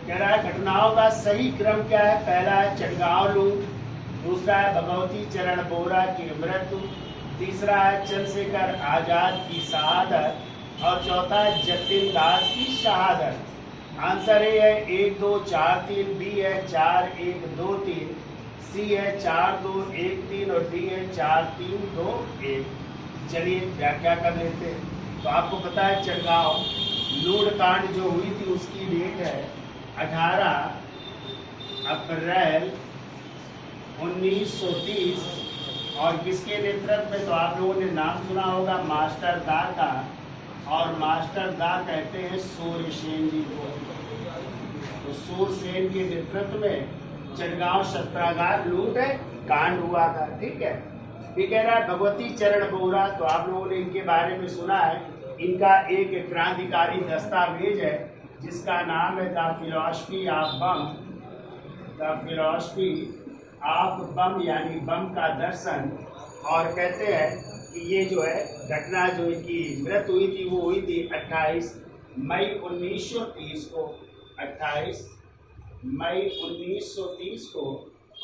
कह रहा है घटनाओं का सही क्रम क्या है। पहला है चटगांव लूट, दूसरा है भगवती चरण बोरा की मृत्यु, तीसरा है चंद्रशेखर आजाद की शहादत और चौथा है जतिन दास की शहादत। आंसर ए है 1 2 4 3, बी है 4 1 2 3, सी है 4 2 1 3 और डी है 4 3 2 1। चलिए व्याख्या कर लेते हैं। तो आपको पता है चटगांव लूट कांड जो हुई थी उसकी डेट है 18 अप्रैल 1930 और किसके नेतृत्व में, तो आप लोगों ने नाम सुना होगा मास्टर दा का, और मास्टर दा कहते हैं सूर्यसेन जी को। तो सूर्यसेन के नेतृत्व में चटगांव शस्त्रागार लूट कांड हुआ था। ठीक है। ये कह रहा है भगवती चरण बोरा, तो आप लोगों ने इनके बारे में सुना है। इनका एक क्रांतिकारी दस्तावेज है जिसका नाम है the philosophy of bomb. The philosophy of bomb यानी बम का दर्शन। और कहते हैं कि ये जो है घटना जो इनकी मृत्यु हुई थी वो हुई थी 28 मई 1930 को। 28 मई 1930 को।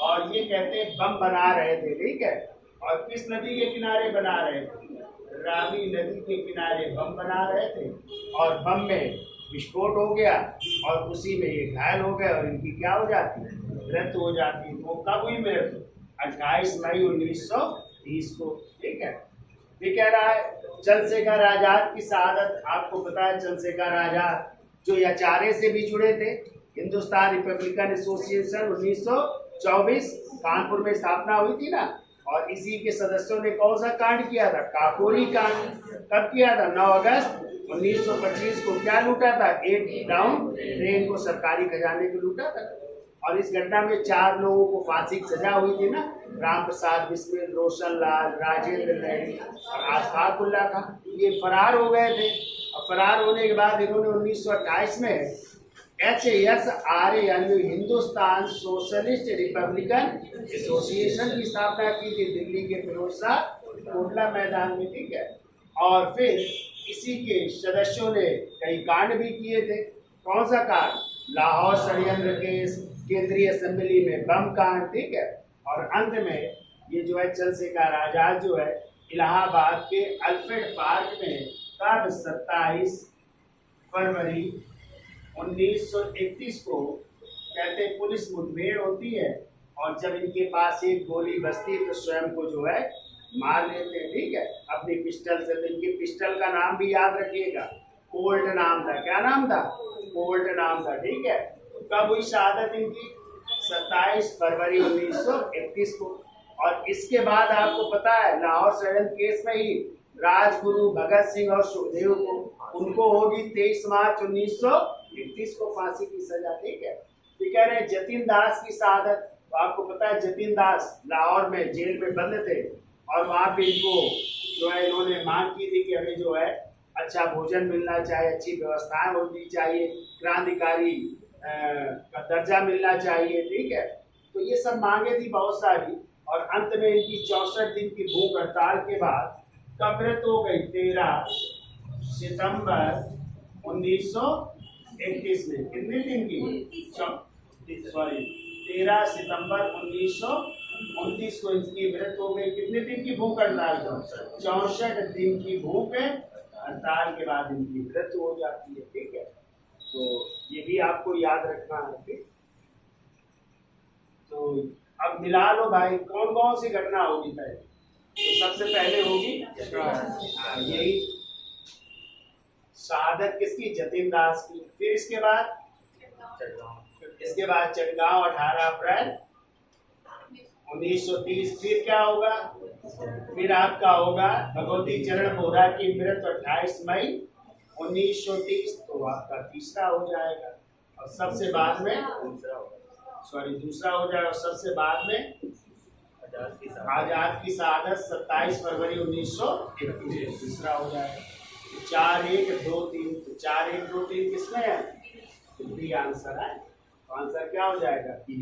और ये कहते हैं बम बना रहे थे। ठीक है। और किस नदी के किनारे बना रहे थे? रावी नदी के किनारे बम बना रहे थे और बम में विस्फोट हो गया और उसी में ये घायल हो गए और इनकी क्या हो जाती है? मृत्यु हो जाती है। वो कब हुई मृत्यु? 28 मई 1930 को। ठीक है। ये कह रहा है चंद्रशेखर आजाद की शहादत। आपको पता है चंद्रशेखर आजाद जो एचआरए से भी जुड़े थे, हिंदुस्तान रिपब्लिकन एसोसिएशन 1924 कानपुर में स्थापना हुई थी ना, और इसी के सदस्यों ने कौन सा कांड किया था? काकोरी कांड। कब किया था? 9 अगस्त 1925 को। क्या लूटा था? 8 डाउन ट्रेन को, सरकारी खजाने को लूटा था। और इस घटना में 4 लोगों को फांसी की सजा हुई थी ना, राम प्रसाद बिस्मिल, रोशन लाल, राजेंद्र लहरी और आशफाक उल्ला खान। ये फरार हो गए थे और फरार होने के बाद इन्होंने 1928 में HSRA यानी हिंदुस्तान सोशलिस्ट रिपब्लिकन एसोसिएशन की स्थापना की थी दिल्ली के फिरोजशाह कोटला मैदान में। ठीक है। और फिर इसी के सदस्यों ने कई कांड भी किए थे। कौन सा कांड? लाहौर षड्यंत्र केस, केंद्रीय असेंबली में बम कांड। ठीक है। और अंत में ये जो है चंद्रशेखर आजाद जो है इलाहाबाद के अल्फ्रेड पार्क में कब 27 फरवरी 1931 को कहते पुलिस मुठभेड़ होती है और जब इनके पास एक गोली बचती तो स्वयं को जो है मार लेते हैं। ठीक है। अपनी पिस्टल से। तो इनके पिस्टल का नाम भी याद रखिएगा, कोल्ट नाम था। क्या नाम था? कोल्ट नाम था। ठीक है। तो कब हुई शहादत इनकी? 27 फरवरी 1931 को। और इसके बाद आपको पता है लाहौर षड्यंत्र केस में ही राजगुरु भगत सिंह और सुखदेव को उनको होगी 23 मार्च 1931 को फांसी की सजा। ठीक है। तो कह रहे हैं जतिन दास की शहादत। तो आपको पता है जतिन दास लाहौर में जेल में बंद थे और वहाँ पे इनको जो है इन्होंने मांग की थी कि हमें जो है अच्छा भोजन मिलना चाहिए, अच्छी व्यवस्थाएं होनी चाहिए, क्रांतिकारी का दर्जा मिलना चाहिए। ठीक है। तो ये सब मांगे थी बहुत सारी। और अंत में इनकी 64 दिन की भूख हड़ताल के बाद कब मृत्यु हो गई? 13 सितंबर 1931 में। कितने दिन की? सॉरी 13 सितंबर 1929 को इनकी मृत्यु हो गई। कितने दिन की भूख हड़ताल? 64 दिन की भूख हड़ताल के बाद इनकी मृत्यु हो जाती है। ठीक है। तो ये भी आपको याद रखना है। ठीक। तो अब मिला लो भाई, कौन कौन सी घटना होगी पहले? तो सबसे पहले होगी यही शहादत किसकी? जतिन दास की। फिर इसके बाद चटगांव 18 अप्रैल 1930। फिर क्या होगा? फिर आपका होगा भगवती चरण बोरा की मृत्यु 28 मई 1930। तो आपका तीसरा हो जाएगा। और सबसे बाद में दूसरा हो जाएगा। और सबसे बाद में आजाद की शहादत 27 फरवरी 1931 तीसरा हो जाएगा। 4 1 2 3। तो 4 1 2 3 किसमें है? बी आंसर है। तो आंसर क्या हो जाएगा? बी।